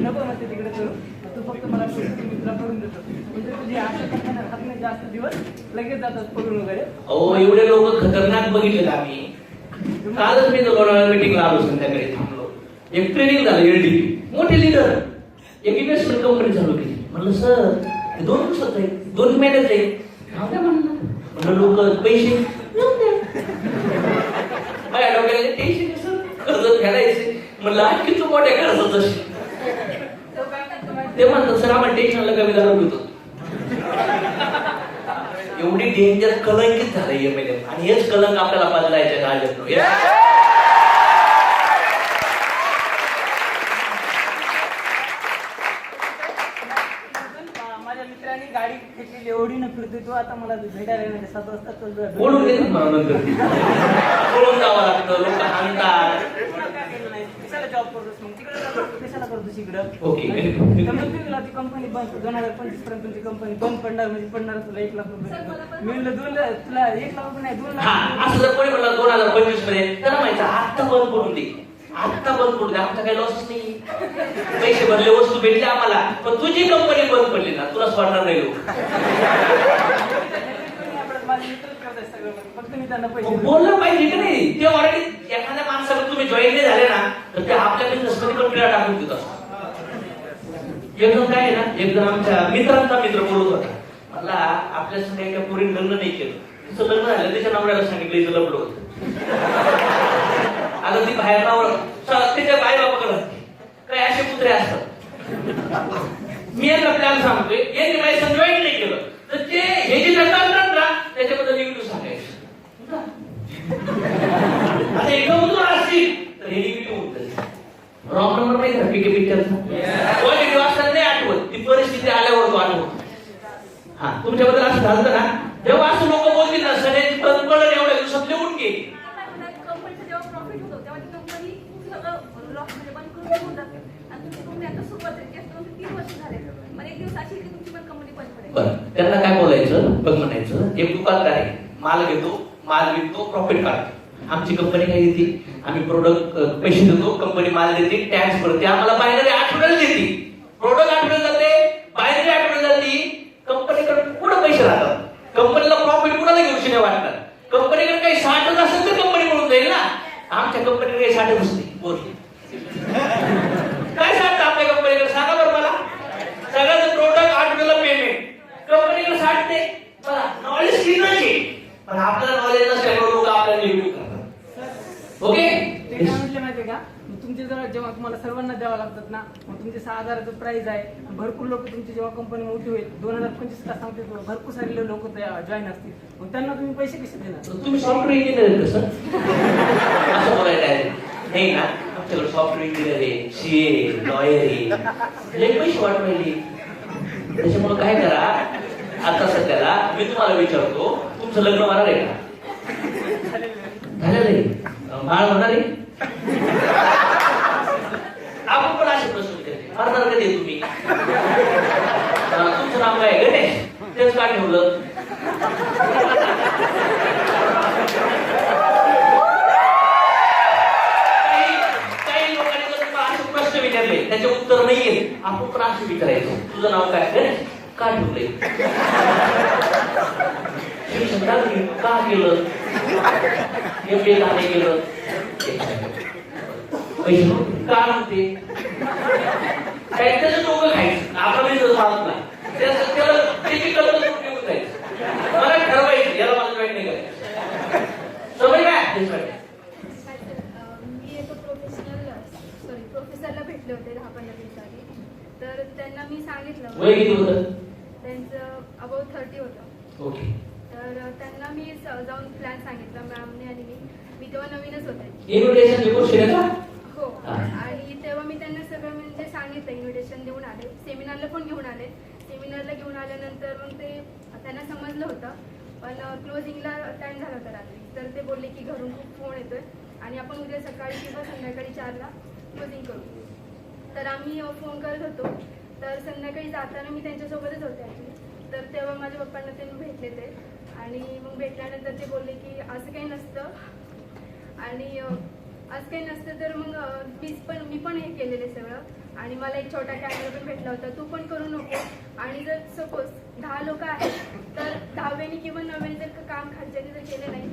[SPEAKER 6] नको म्हणते तिकडे करू, तू फक्त मला मी तुला करून देतो. म्हणजे तुझी आशा करताना हात नाही जास्त दिवस लगेच जातात पकडून वगैरे.
[SPEAKER 1] अहो, एवढे लोक खतरनाक बघितलेत आम्ही. कालच मी लोणावळा मीटिंगला आलो, संध्याकाळी थांबलो. एक ट्रेनिंग झालं एलडीपी, मोठे लिडर, एक इन्व्हेस्टमेंट कंपनी चालू केली. म्हणलं सर, 2 दिवसात आहे, 2 महिन्यात आहे. म्हणलं लोक पैसे माझ्या डोक्याला टेन्शन कसं कर्ज फेडायचे. म्हणलं आणखी तू मोठ्या कर्जात असेल. ते म्हणतात सर आम्हाला टेन्शनला कमी झालं होतं. एवढी डेंजर कलंकित झालं एमएलए, आणि हेच कलंक आपल्याला बदलायचं राजन.
[SPEAKER 6] माझ्या मित्रांनी गाडी घेतलेली एवढी न फिरते, तो आता मला भेटायला येणार 7 वाजता.
[SPEAKER 1] बोलून देत मला नंतर बोलून जावं लागतं. लोक हाणतात.
[SPEAKER 6] जॉब करतोस मग तिकडे कशाला करतोस इकडं?
[SPEAKER 1] ओके,
[SPEAKER 6] ती कंपनी बंद 2025 पर्यंत तुमची कंपनी बंद पडणार, म्हणजे पडणार तुला 1 लाख रुपये. मी म्हणलं 2 लाख, तुला 1 लाख रुपये नाही 2
[SPEAKER 1] हा,
[SPEAKER 6] लाख.
[SPEAKER 1] असं जर कोणी म्हणलं 2025 मध्ये, त्याला माहिती आत्ता बंद पडून दे, आत्ता बंद पडू दे, आमचा काही लॉसच नाही. पैसे भरले, वस्तू भेटली आम्हाला, पण तुझी कंपनी बंद पडली ना, तुला सोडणार नाही लोक.
[SPEAKER 6] माझे मित्रच करताय सगळं, फक्त मी त्यांना पैसे
[SPEAKER 1] बोललं पाहिजे की नाही. ते ऑलरेडी एखाद्या माणसाला तुम्ही जॉईन नाही झाले ना, तर ते आपल्या बिझनेस मध्ये पण क्रिया टाकून देतात. एकदम काय आहे ना, एकदम आमच्या मित्रांचा मित्र बोलत होता. मला आपल्या संग एका पोरीने लग्न नाही केलं. तिचं लग्न झालं, त्याच्या नवऱ्याला सांगितलं इथं लग्न होतं. आता ती बाहेर त्याच्या बाई बापाकडे काय असे कुत्रे असतात. मी एक आपल्याला सांगतोय, यांनी माझ्या संग जॉईन नाही केलं तर ते हे जे करतात ना त्याच्याबद्दल निगेटिव्ह सांगायचं. आता एकदम उतरून असतील तर हे निगेटिव्ह होतं. रॉंग नंबर नाही का पीके पिक्चरचा, पॉझिटिव्ह असताना नाही आठवत, ती परिस्थिती आल्यावर तो आठवत. हा, तुमच्याबद्दल असं झालं ना, जेव्हा असं लोक बोलतील ना, सगळ्यांची कळलं एवढ्या दिवसात लिहून घे.
[SPEAKER 2] कंपनीचं जेव्हा प्रॉफिट होतो तेव्हा ती कंपनी सगळं लॉस म्हणजे बंद करून निघून जाते. आणि तुमची कंपनी आता सुरुवात आहे, 3 वर्ष झाले. मग एक दिवस अशी की तुमची पण कंपनी बंद पडेल.
[SPEAKER 1] बरं, त्यांना काय बोलायचं, बघ म्हणायचं, एक दुकानदार आहे, माल घेतो, माल विकतो, प्रॉफिट काढतो. आमची कंपनी काय देते, आम्ही प्रोडक्ट पैसे देतो, कंपनी माल देते, टॅक्स भरते, आम्हाला बायनरी आठवड्याला देते, प्रोडक्ट आठवड्याला जाते, बायनरी आठवड्याला जाते. कंपनीकडे पुढे पैसे राहतात, कंपनीला प्रॉफिट कुणाला घेऊशी नाही वाटणार. कंपनीकडे काही 60 असेल तर कंपनी म्हणून जाईल ना. आमच्या कंपनीकडे साठे बसते बोल काय सांगता आपल्या कंपनीकडे सांगा बरं मला. सगळ्याचं प्रोडक्ट 8 रुपयाला पेमेंट कंपनीकडे साठते बघा. नॉलेज किती पण आपल्याला नॉलेज नसल्यामुळे लोक आपल्याला रिव्ह्यू करतात. ओके
[SPEAKER 6] ते काय म्हटलं माहितीये का, तुमचे जर जेव्हा तुम्हाला सर्वांना द्यावं लागतात ना, मग तुमचे 6,000चं प्राइस आहे. भरपूर लोक तुमची जेव्हा कंपनी मोठी होईल 2025 ला सांगते भरपूर सारे लोक जॉईन असतील, मग त्यांना तुम्ही पैसे कसे देणार?
[SPEAKER 1] तुम्ही सॉफ्टवेअर इंजिनियर आहे सर असं बोलायला आहे नाही ना. आमच्याकडे सॉफ्टवेअर इंजिनियर आहे, सीए, लॉयर आहे, लय पैसे वाटवायले. त्याच्यामुळे काय करा आता सध्याला मी तुम्हाला विचारतो तुमचं लग्न होणार आहे का? झालेलं आहे. बाळ होणार आहे? आपण पण असे प्रश्न विचारते मरणार कधी तुम्ही? तुमचं नाव काय गणेश तेच का ठेवलं? काही लोकांनी जर तुम्हाला असे प्रश्न विचारले त्याचे उत्तर नाहीये आपण पण असे विचारायचं तुझं नाव काय गणेश का ठेवलंय? शिक्षण का केलं? MBA का नाही केलं? पैसे का नव्हते? काय त्याचं डोकं खायचं आपला बिझनेस वाढला त्याला त्याची कल्पना घेऊन जायचं. मला ठरवायचं याला मला जॉईन नाही करायचं. समज काय
[SPEAKER 2] मी एका प्रोफेसरला भेटले होते 10-15 दिवसांनी. तर त्यांना मी सांगितलं
[SPEAKER 1] वय किती होतं?
[SPEAKER 2] त्यांचं अबाउट 30 होतं.
[SPEAKER 1] ओके.
[SPEAKER 2] तर त्यांना मी जाऊन प्लॅन सांगितला मॅमने आणि मी तेव्हा नवीनच होते.
[SPEAKER 1] इन्व्हिटेशन रिपोर्ट शेअर का?
[SPEAKER 2] हो. आणि तेव्हा मी त्यांना सगळं म्हणजे सांगितलं, इन्व्हिटेशन देऊन आले, सेमिनारला पण घेऊन आले. सेमिनारला घेऊन आल्यानंतर मग ते त्यांना समजलं होतं, पण क्लोजिंगला टाइम झाला होता रात्री. तर ते बोलले की घरून खूप फोन येतोय आणि आपण उद्या सकाळी किंवा संध्याकाळी 4ला क्लोजिंग करू. तर आम्ही फोन करत होतो. तर संध्याकाळी जाताना मी त्यांच्यासोबतच होते ॲक्च्युली. तर तेव्हा माझ्या पप्पांना ते भेटले ते आणि मग भेटल्यानंतर ते बोलले की असं काही नसतं आणि असं काही नसतं तर मग मी पण हे केलेलं सगळं आणि मला एक छोटा कॅमेरा पण भेटला होता, तू पण करू नको. आणि जर सपोज 10 लोक आहेत तर 10व्यानी किंवा 9व्यानी जर काम खालच्याने जर केले नाही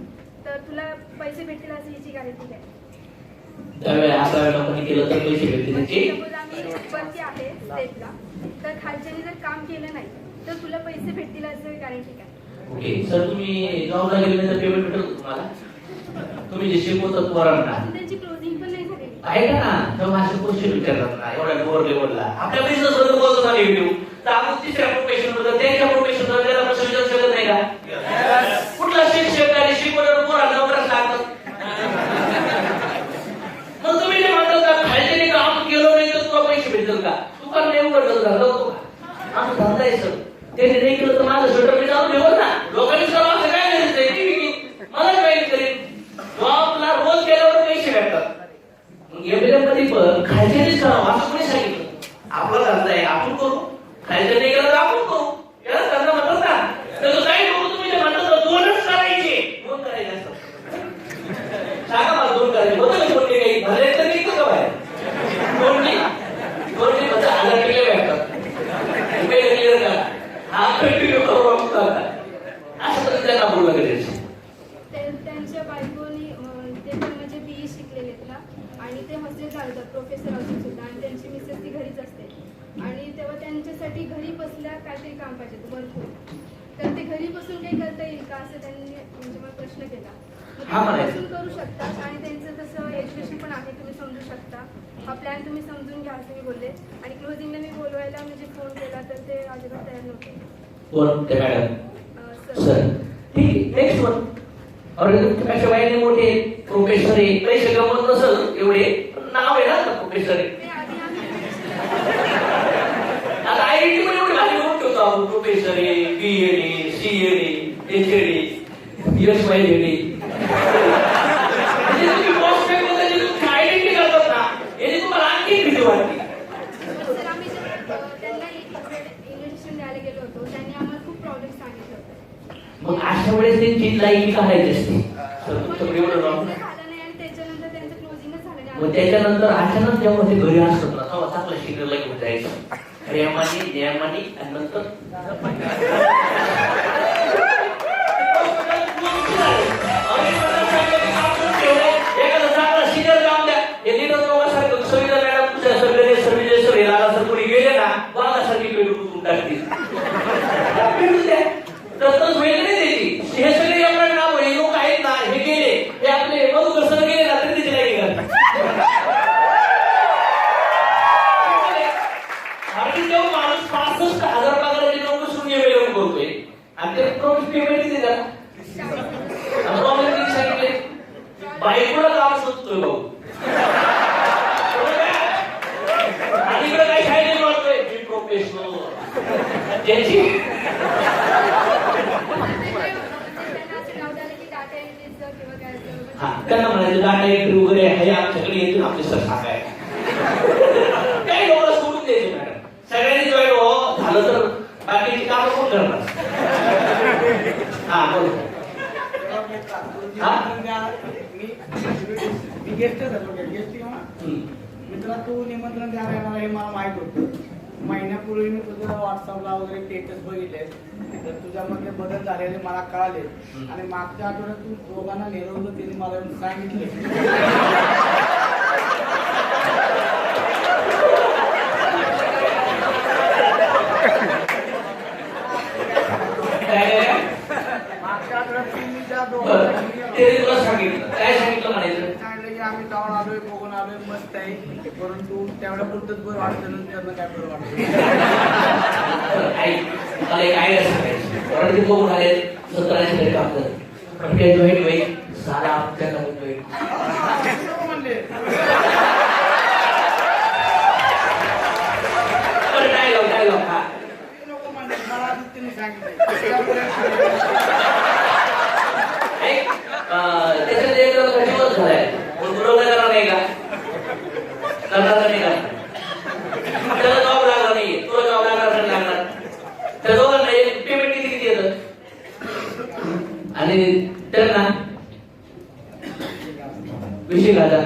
[SPEAKER 2] तर तुला पैसे भेटतील असं याची गॅरंटी आहे.
[SPEAKER 1] त्यावेळी 11 लोकांनी केलं तर पैसे भेटतील त्याची.
[SPEAKER 2] सपोज आम्ही वरती आहे स्टेपला तर खालच्याने जर काम केलं नाही तर तुला पैसे भेटतील असं गॅरंटी काय?
[SPEAKER 1] ओके सर तुम्ही जॉबला गेल्यानंतर पेमेंट भेटेल तुम्हाला? तुम्ही जे शिकवतात पोरांना
[SPEAKER 2] अजून त्यांची क्लोजिंग पण नाही झालेली.
[SPEAKER 1] ऐका ना तेव्हा असे क्वेश्चन विचारतात ना एवढ्या लोअर लेवलला. आपल्या बिझनेस बद्दल बोलतो ना रिव्ह्यू तर आपण तिसऱ्या प्रोफेशन बद्दल त्यांच्या प्रोफेशन बद्दल त्याला प्रश्न विचारू शकत नाही का? कुठला शिक्षक आणि शिकवणारा पोरांना बरंच लागतात. मग तुम्ही जे म्हणतात का खालच्याने काम केलं नाही तर तुला पैसे भेटतील का? तू का नाही उघडलं होतो का? आमचं धंदा आहे सर. त्यांनी नाही केलं तर माझं शटर मी जाऊन ठेवत ना. लोकांनी सर्व असं काय करायचं मला जॉईन करेन. जॉबला रोज केल्यावर पैसे भेटतात. मग मध्ये पण खालच्यानेच करावं असं कोणी सांगितलं? आपला धंदा आहे आपण करू. खालच्या नाही केलं तर आपण करू. याला धंदा म्हणतात ना. तर काही लोक तुम्ही जे म्हणतात 2च करायचे. 2 करायचे असतात. सांगा मला 2 करायचे होतं का? कोणते काही भले तर निघतो का बाहेर? कोणते म्हणजे 1000 किलो भेटतात. क्लिअर करा. हा कंटिन्यू करू असं तर त्यांना बोललं करायचं.
[SPEAKER 2] त्यांच्या बायकोनी ते पण म्हणजे BE शिकलेले आहेत ना आणि ते हॉस्टेल चालवतात प्रोफेसर असून सुद्धा आणि त्यांची मिसेस ती घरीच असते आणि तेव्हा त्यांच्यासाठी घरी बसल्या काहीतरी काम पाहिजे भरपूर. तर ते घरी बसून काही करता येईल का असं त्यांनी म्हणजे मला प्रश्न केला. बसून करू शकतात आणि त्यांचं तसं एज्युकेशन पण आहे तुम्ही समजू शकता. हा प्लॅन तुम्ही समजून घ्या असं मी बोलले आणि क्लोजिंगला मी बोलवायला म्हणजे फोन केला तर ते अजिबात तयार नव्हते.
[SPEAKER 1] कोण ते मॅडम? सर ठीक आहे नेक्स्ट वन. अशा वयाने मोठे प्रोफेसर आहे पैसे कमवत नसल एवढे नाव आहे ना प्रोफेसर आहे. आता IIT मध्ये एवढे भारी मोठे होतो आपण प्रोफेसर आहे BEd CEd HEd SYEd तुम्ही prospect बद्दल तुम्ही आयडेंटिटी करतात ना याने तुम्हाला आणखी भीती वाटते.
[SPEAKER 2] सर आम्ही त्यांना इन्व्हिटेशन द्यायला गेलो होतो त्यांनी आम्हाला खूप प्रॉब्लेम सांगितले होते.
[SPEAKER 1] मग अशा वेळेस त्यांची लाईकी काढायची असते. सर तुमच्याकडे एवढं
[SPEAKER 2] झालं नाही आणि त्याच्यानंतर त्यांचं क्लोजिंगच झालं नाही.
[SPEAKER 1] मग त्याच्यानंतर अचानक जेव्हा ते घरी असतात ना तेव्हा चांगला शिकलेला घेऊन जायचं प्रेमाने नियमाने आणि नंतर एखादं पेमेंट किती झाला प्रॉब्लेम किती सांगितले बाईकला काम शोधतोय भाऊ आणि इकडे काही शाळेत वाटतोय मी प्रोफेशनल ज्याची हा त्यांना म्हणायचं डाटा एंट्री वगैरे आहे आमच्याकडे येतो आपले सर सांगाय काही लोक सोडून द्यायचे मॅडम सगळ्यांनी जॉईन हो झालं तर बाकीची कामं कोण करणार हा बोल
[SPEAKER 7] मी गेस्ट झालो गेस्ट मित्रा तू निमंत्रण द्यायला येणार हे मला माहित होतं महिन्यापूर्वी मी तुझं व्हॉट्सअपला वगैरे स्टेटस बघितले तर तुझ्यामध्ये बदल झालेले मला कळाले आणि मागच्या आठवड्यात तू दोघांना निरवलं तिने मला येऊन सांगितलं मागच्या आठवड्यात तुम्ही ज्या दोघांना
[SPEAKER 1] ते तुला सांगितलं काय सांगितलं म्हणायचं
[SPEAKER 7] सांगितलं की आम्ही जाऊन आलोय बघून आलोय मस्त आहे परंतु तेवढ्या पुरतच बरं वाटतं नंतर काय बरं वाटतं
[SPEAKER 1] मला एक आयडिया सांगायची कारण ते बघून आले 17 तरी काम करत पण काय जॉईन होईल सारा आपल्याला होईल
[SPEAKER 7] म्हणले
[SPEAKER 1] डायलॉग हा
[SPEAKER 7] नको म्हणले मला तिने सांगितलं
[SPEAKER 1] त्याच्यात एक दिवस झालाय पण बरोबर करणार नाही का करणार नाही का त्याला जॉब लागला नाहीये तुला जॉब लागणार त्या दोघांना एक पेमेंट किती किती येतं आणि त्यांना 20,000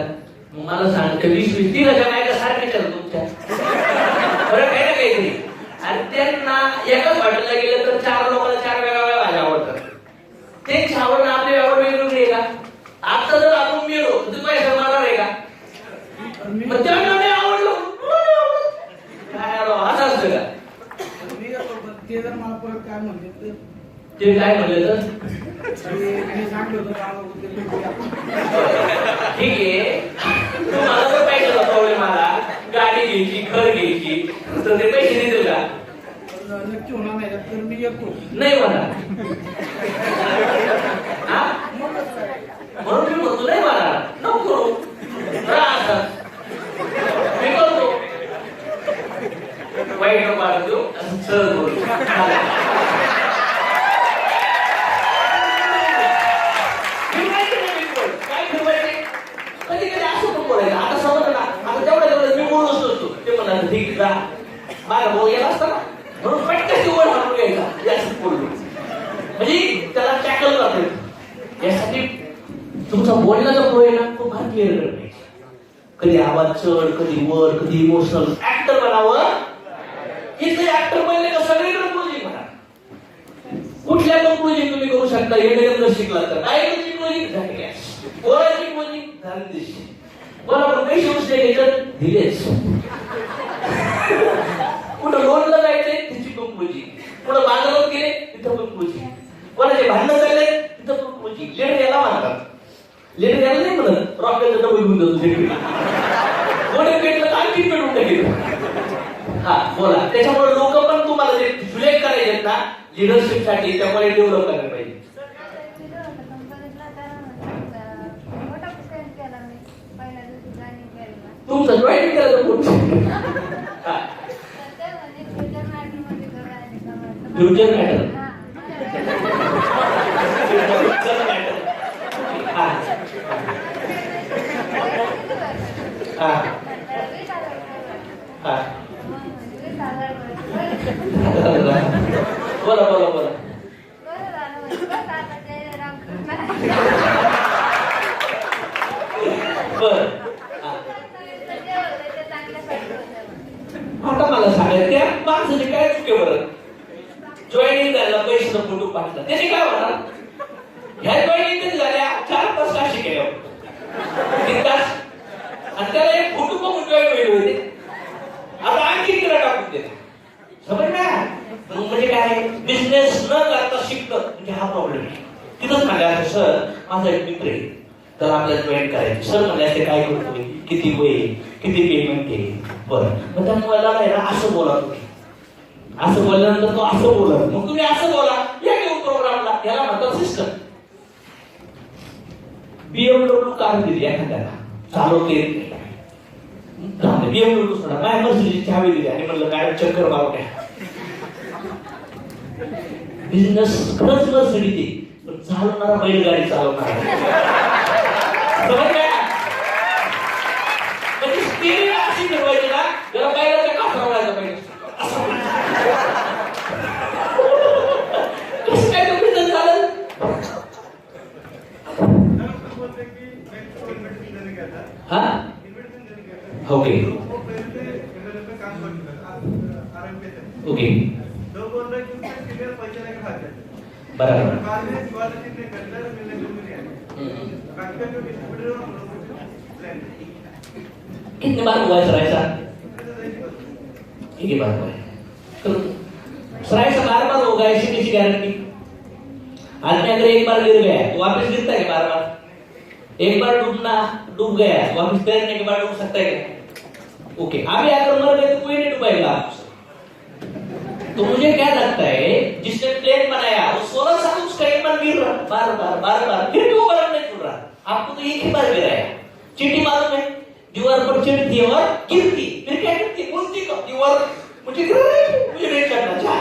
[SPEAKER 1] मला सांग 20,000 नाही का सारखे चालू तुमच्या फरक आहे ना काहीतरी आणि त्यांना एकाच हॉटेलला गेलं तर 4 लोकांना 4 वेगळ्या भाज्या आवडतात ते आवडणं आपली आवड वेगळी आहे का आता जर आपण मिळलो तर पैसा मारणार आहे का मग त्यांना नाही आवडलं काय असं असतं का
[SPEAKER 7] ते जर मला परत काय म्हणले तर
[SPEAKER 1] ते काय म्हणले तर
[SPEAKER 7] मी सांगतो
[SPEAKER 1] ठीक आहे तुम्हाला जर पैशाचा प्रॉब्लेम आला गाडी घ्यायची घर घ्यायची तर ते पैसे देतील का
[SPEAKER 7] नक्की होणार नाही तर मी येतो
[SPEAKER 1] नाही म्हणा म्हणून मी म्हणतो नाही म्हणा नको करू मी करतो वाईट नको देऊ असं सहज बोलू कधी कधी असं पण बोलायचं आता समजलं ना आता तेवढ्या मी बोलूच नसतो ते म्हणाल ठीक जा माझा भाऊ गेला असता ना म्हणून पटकन वर मारून घ्यायचा जास्त बोललो म्हणजे त्याला टॅकल करतो यासाठी तुमचा बोलण्याचा फ्लो आहे ना तो फार क्लिअर करणे कधी आवाज चढ कधी वर कधी इमोशनल ऍक्टर बनावं इथे ऍक्टर बनले का सगळीकडे प्रोजेक्ट म्हणा कुठल्या पण प्रोजेक्ट तुम्ही करू शकता एडम शिकला तर काय प्रोजेक्ट झाले कोणाची प्रोजेक्ट झाली बरोबर पैसे उचले तर दिलेच कुठं लोनला जायचंय तिची पण प्रोजेक्ट कुठं बाजारात गेले तिथं पण प्रोजेक्ट कोणाचे भांडणं चालले तिथं पण प्रोजेक्ट लेटर याला म्हणतात लेटर याला नाही म्हणत रॉकेलचं डबल घेऊन जातो कोणी पेटलं तर आणखी पेटून टाकेल हा बोला त्याच्यामुळे लोक पण तुम्हाला जे सिलेक्ट करायचे ना लिडरशिप साठी त्यामुळे डेव्हलप करायला पाहिजे तुमचं जॉईन केलं तर फ्युचर मॅटर बोला बोला बोला बर आता मला सांगायचं त्या माणसाने काय चुके बरं जॉईनिंग करायला पैशाचा फोटो पाठला त्याने काय होणार ह्या जॉईनिंग झाल्या 4-5 तास शिकायला 3 तास आणि त्याला एक फोटो बघून जॉईन होईल होते आता आणखी तिला टाकून देते समज ना म्हणजे काय बिझनेस न करता शिकतं म्हणजे हा प्रॉब्लेम आहे तिथंच म्हणल्या सर माझा एक मित्र आहे तर आपल्याला जॉईन करायचं सर म्हणले असते काय करतोय किती वय किती पेमेंट आहे बरं मग त्या मुलाला आहे ना असं बोला तुम्ही असं बोलल्यानंतर तो असं बोला मग तुम्ही असं बोला या घेऊन प्रोग्रामला त्याला म्हणतात सिस्टम. BMW कार दिली एखाद्याला, चालवते BMW सोडा, काय मर्सिडीजची चावी दिली आणि म्हणलं काय चक्कर मारू द्या. बिझनेस खरंच मर्सिडीज आहे, पण चालवणारा बैलगाडी चालवणारा म्हणजे स्टीअरिंग अशी फिरवायची ना, जरा बैलाच्या कासरा व्हायला पाहिजे. कसं काय तो बिझनेस चालेल? हा ओके ओके बराबर. कितने बार हुआ है सराय साहब? एक ही बार हुआ है. तो सराय से बार बार होगा ऐसी किसी गारंटी? आदमी अगर एक बार गिर गया तो वापस गिरता है बार बार? एक बार डूब गया वापस तैरने के बाद डूब सकता है क्या? ओके, अभी अगर मर गए तो कोई नहीं डुबाएगा आपसे. तो मुझे क्या लगता है जिसने प्लेन बनाया वो 16 साल उसका एक बार गिर रहा बार बार फिर भी वो बर्फ नहीं छूट रहा. आपको तो एक ही बार गिराया. चींटी मालूम है, दीवार पर चिढ़ती है और गिरती, फिर क्या करती, बोलती कब दीवार मुझे गिरा है, मुझे नहीं करना चाह.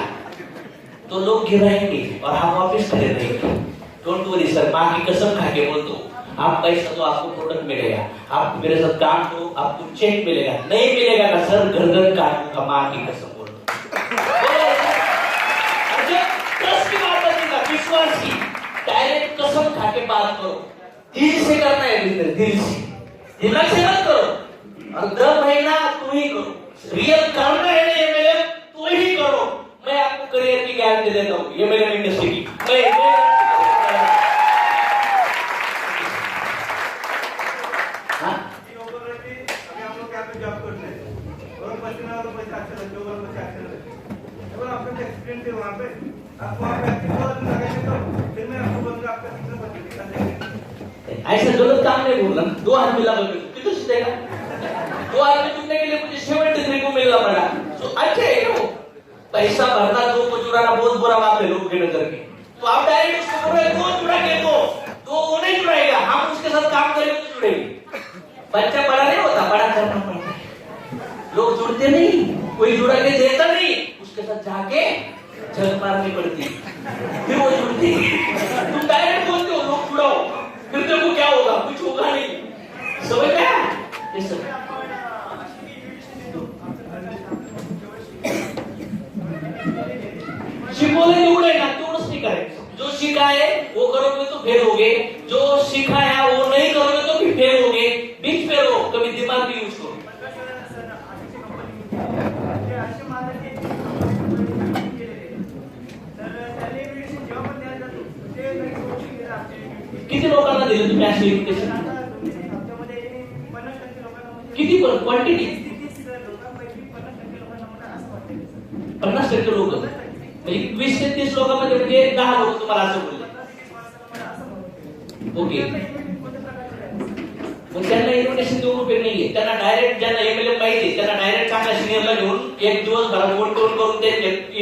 [SPEAKER 1] तो लोग गिराएंगे और हम वापस खड़े रहेंगे. डोंट वरी सर, माँ की कसम खा के बोलता हूँ, आप पैसा तो आपको प्रोडक्ट मिलेगा, आप मेरे साथ काम करो आपको चेक मिलेगा, नहीं मिलेगा ना सर घर घर काटूंगा, माँ की कसम बोल. ट्रस्ट की बात बनेगा, विश्वास की, डायरेक्ट कसम खा के बात करो. दिल से करना है बिजनेस, दिल से, दिमाग से मत करो. और 10 महीना तुम ही करो, रियल करना है ना एमएलएम तो ही करो. मैं आपको करियर की गारंटी देता हूँ एमएलएम इंडस्ट्री की. ऐसा गलत काम नहीं बोलना. 2 आदमी लगा कितना सीखेगा? 2 आदमी चुनने के लिए मुझे 73 को मिलना पड़ा. तो अच्छे है वो. पैसा भरना 2 को चुराना बहुत बुरा बात है लोगों की नजर में. तो आप डायरेक्ट उसको बोलो 2 चुरा के दो, वो नहीं चुराएगा, हम उसके साथ काम करेंगे तो जुड़ेंगे. बच्चा बड़ा नहीं होता, बड़ा करना पड़ता है. लोग जुड़ते नहीं, कोई जुड़ा के देता नहीं, उसके साथ जाके जग मारनी पड़ती, फिर वो जुड़ती. तुम डायरेक्ट बोलते हो लोग जुड़ाओ, फिर देखो क्या होगा, कुछ होगा नहीं. समझ गया? शिकवले जेवढं आहे ना तेवढंच नाही करायचं. जो शिका है वो करोगे तो फेल होगे, जो सिखाया वो नहीं करोगे तो भी फेल होगे. बीच फेल हो, कभी दिमाग भी यूज करो. किती लोकांना दिलं तुम्ही अशी इन्व्हिटेशन? किती पण क्वांटिटी? 50% लोक म्हणजे 20 ते 30 लोकांमध्ये म्हणजे 10 लोक तुम्हाला असं बोलले. ओके, मग त्यांना इन्व्हिटेशन देऊन उपयोग नाहीये. त्यांना डायरेक्ट ज्यांना एमएलए पाहिजे त्यांना डायरेक्ट चांगल्या सिनियरला घेऊन एक दिवस घरात वोट करून ते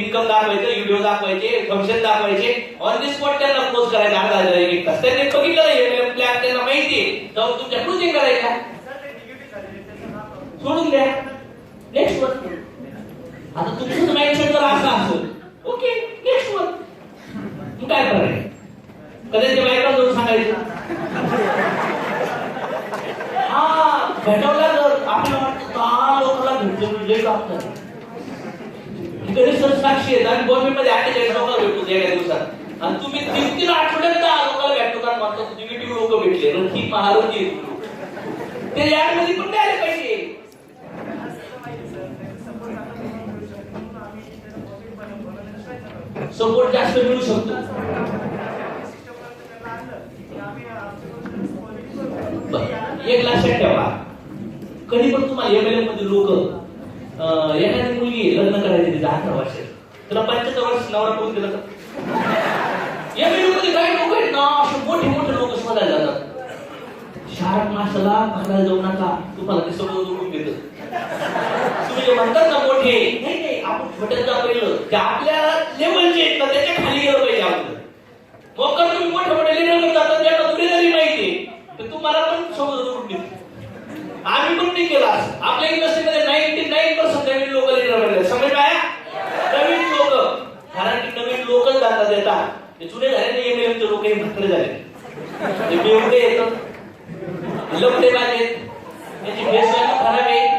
[SPEAKER 1] इन्कम दाखवायचं, व्हिडिओ दाखवायचे, फंक्शन दाखवायचे, ऑन दी स्पॉट त्यांना पोस्ट करायचं 10,000 एक तास. त्यांनी बघितलं एमएलए प्लॅन त्यांना माहितीये, जाऊन तुमच्या क्लोजिंग करायचा, सोडून द्या. Next one. आता तुमचं माइंडसेट जर असं असेल, ओके नेक्स्ट वन. तू काय करायचं? कधी ते बायका जाऊन सांगायचं हा भेटवला जर आपल्याला वाटतं 10 लोकांना भेटलं म्हणजे लागतं. कधी सर साक्षी आहेत आणि बॉम्बेमध्ये 48 लोक भेटतो एका दिवसात, आणि तुम्ही 3-3 आठवड्यात 10 लोकांना भेटतो का म्हणतो. निगेटिव्ह लोक भेटले, रथी महारथी ते यामध्ये पण नाही आले पाहिजे. सपोर्ट जास्त मिळू शकतो. एक लक्षात ठेवा, कधी पण तुम्हाला एमएलए मध्ये लोक एखादी मुलगी लग्न करायची तिला 18 वर्ष, तिला 75 वर्ष नवरा करून दिला तर एमएलए मध्ये काही लोक आहेत ना असे मोठे मोठे लोक शोधायला जातात. शाळेत माणसाला बघायला जाऊ नका, तुम्हाला ते सगळं जोडून घेतं. तुम्ही जे म्हणतात ना मोठे, नाही आपण छोट्यात जा पहिलं, ते आपल्या लेवलचे आहेत ना त्याच्या खाली गेलं पाहिजे आपलं. मोकर तुम्ही मोठे मोठे लिडर जातात ज्यांना दुनियादारी माहिती तर तुम्हाला पण सोबत कुठली आम्ही पण नाही केला असं. आपल्या इंडस्ट्रीमध्ये 99% नवीन लोक लिडर बनले. समज काय नवीन लोक, कारण की नवीन लोकच जातात येतात. ते जुने झाले नाही एमएलएमचे लोक हे म्हातारे झाले, ते बेवडे येतात, लपडे बाज आहेत, त्याची बेसलाईन खराब आहे.